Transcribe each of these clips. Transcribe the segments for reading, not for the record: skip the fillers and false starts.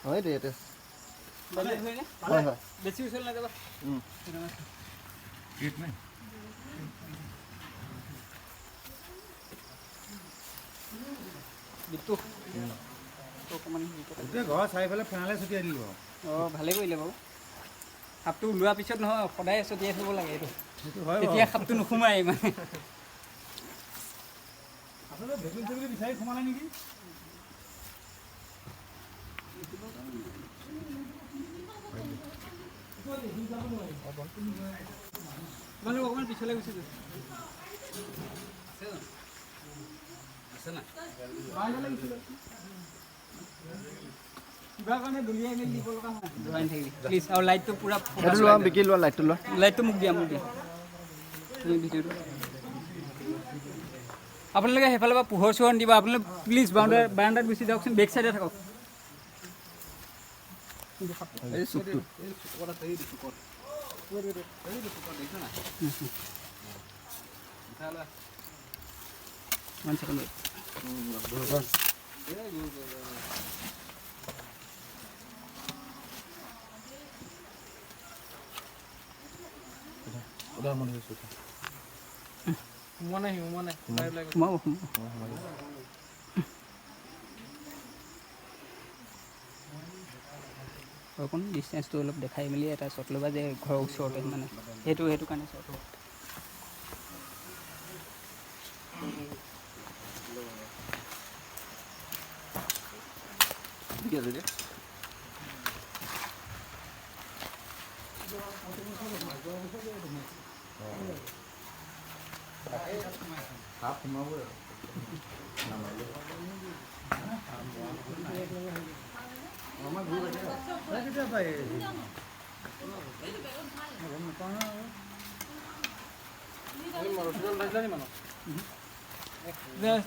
হয় দে এতে হয় হয় বেছি উচল না যাবা গেট নাই বিটু তো অকমান এতিয়া ঘৰ চাৰিফালে ফেনালে ছটিয়াই দিলোঁ ভালে কৰিলে বাৰু সাপটো ওলোৱাৰ পিছত নহয় সদায় ছটিয়াই থ'ব লাগে এইটো সেইটো হয় তেতিয়া সাপটো নোসোমাই মানে আচলতে ভেকুলী চেকুলী বিচাৰি সোমালে নেকি তোমালোক অকণমান পিছলৈ গুচি যোৱা আছে না কিবা কাৰণে দলিয়াই মেলি দিব লগা হয় প্লিজ আৰু লাইটটো পুৰা এইটো লোৱা বিকি লোৱা লাইটটো লোৱা লাইটটো মোক দিয়া তুমি ভিডিঅ'টো আপোনালোকে সেইফালৰ পৰা পোহৰ চোহৰ দিব আপোনালোকে প্লিজ বাৰাণ্ডাত গুচি যাওকচোন বেক চাইডে থাকক এই চুপটো One second wait. udah mau disusut Mana? Mau. অকণ ডিষ্টেঞ্চটো অলপ দেখাই মেলি এটা শ্বট ল'বা যে ঘৰৰ ওচৰতে মানে সেইটো কাৰণে শ্বট হ'ব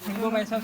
থাকিব পাৰি চাওক